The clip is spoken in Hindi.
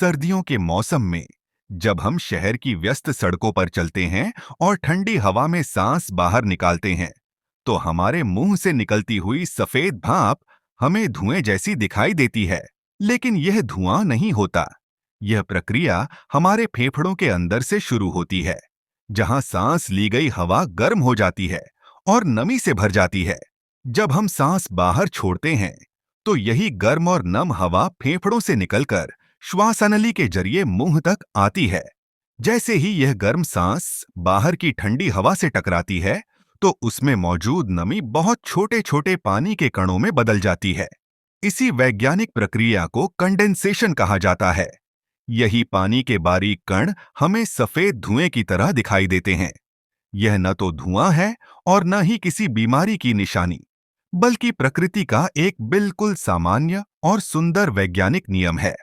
सर्दियों के मौसम में जब हम शहर की व्यस्त सड़कों पर चलते हैं और ठंडी हवा में सांस बाहर निकालते हैं, तो हमारे मुंह से निकलती हुई सफेद भाप हमें धुएं जैसी दिखाई देती है। लेकिन यह धुआं नहीं होता। यह प्रक्रिया हमारे फेफड़ों के अंदर से शुरू होती है, जहां सांस ली गई हवा गर्म हो जाती है और नमी से भर जाती है। जब हम सांस बाहर छोड़ते हैं, तो यही गर्म और नम हवा फेफड़ों से निकलकर श्वासनली के जरिए मुंह तक आती है। जैसे ही यह गर्म सांस बाहर की ठंडी हवा से टकराती है, तो उसमें मौजूद नमी बहुत छोटे छोटे पानी के कणों में बदल जाती है। इसी वैज्ञानिक प्रक्रिया को कंडेंसेशन कहा जाता है। यही पानी के बारीक कण हमें सफेद धुएं की तरह दिखाई देते हैं। यह न तो धुआं है और न ही किसी बीमारी की निशानी, बल्कि प्रकृति का एक बिल्कुल सामान्य और सुंदर वैज्ञानिक नियम है।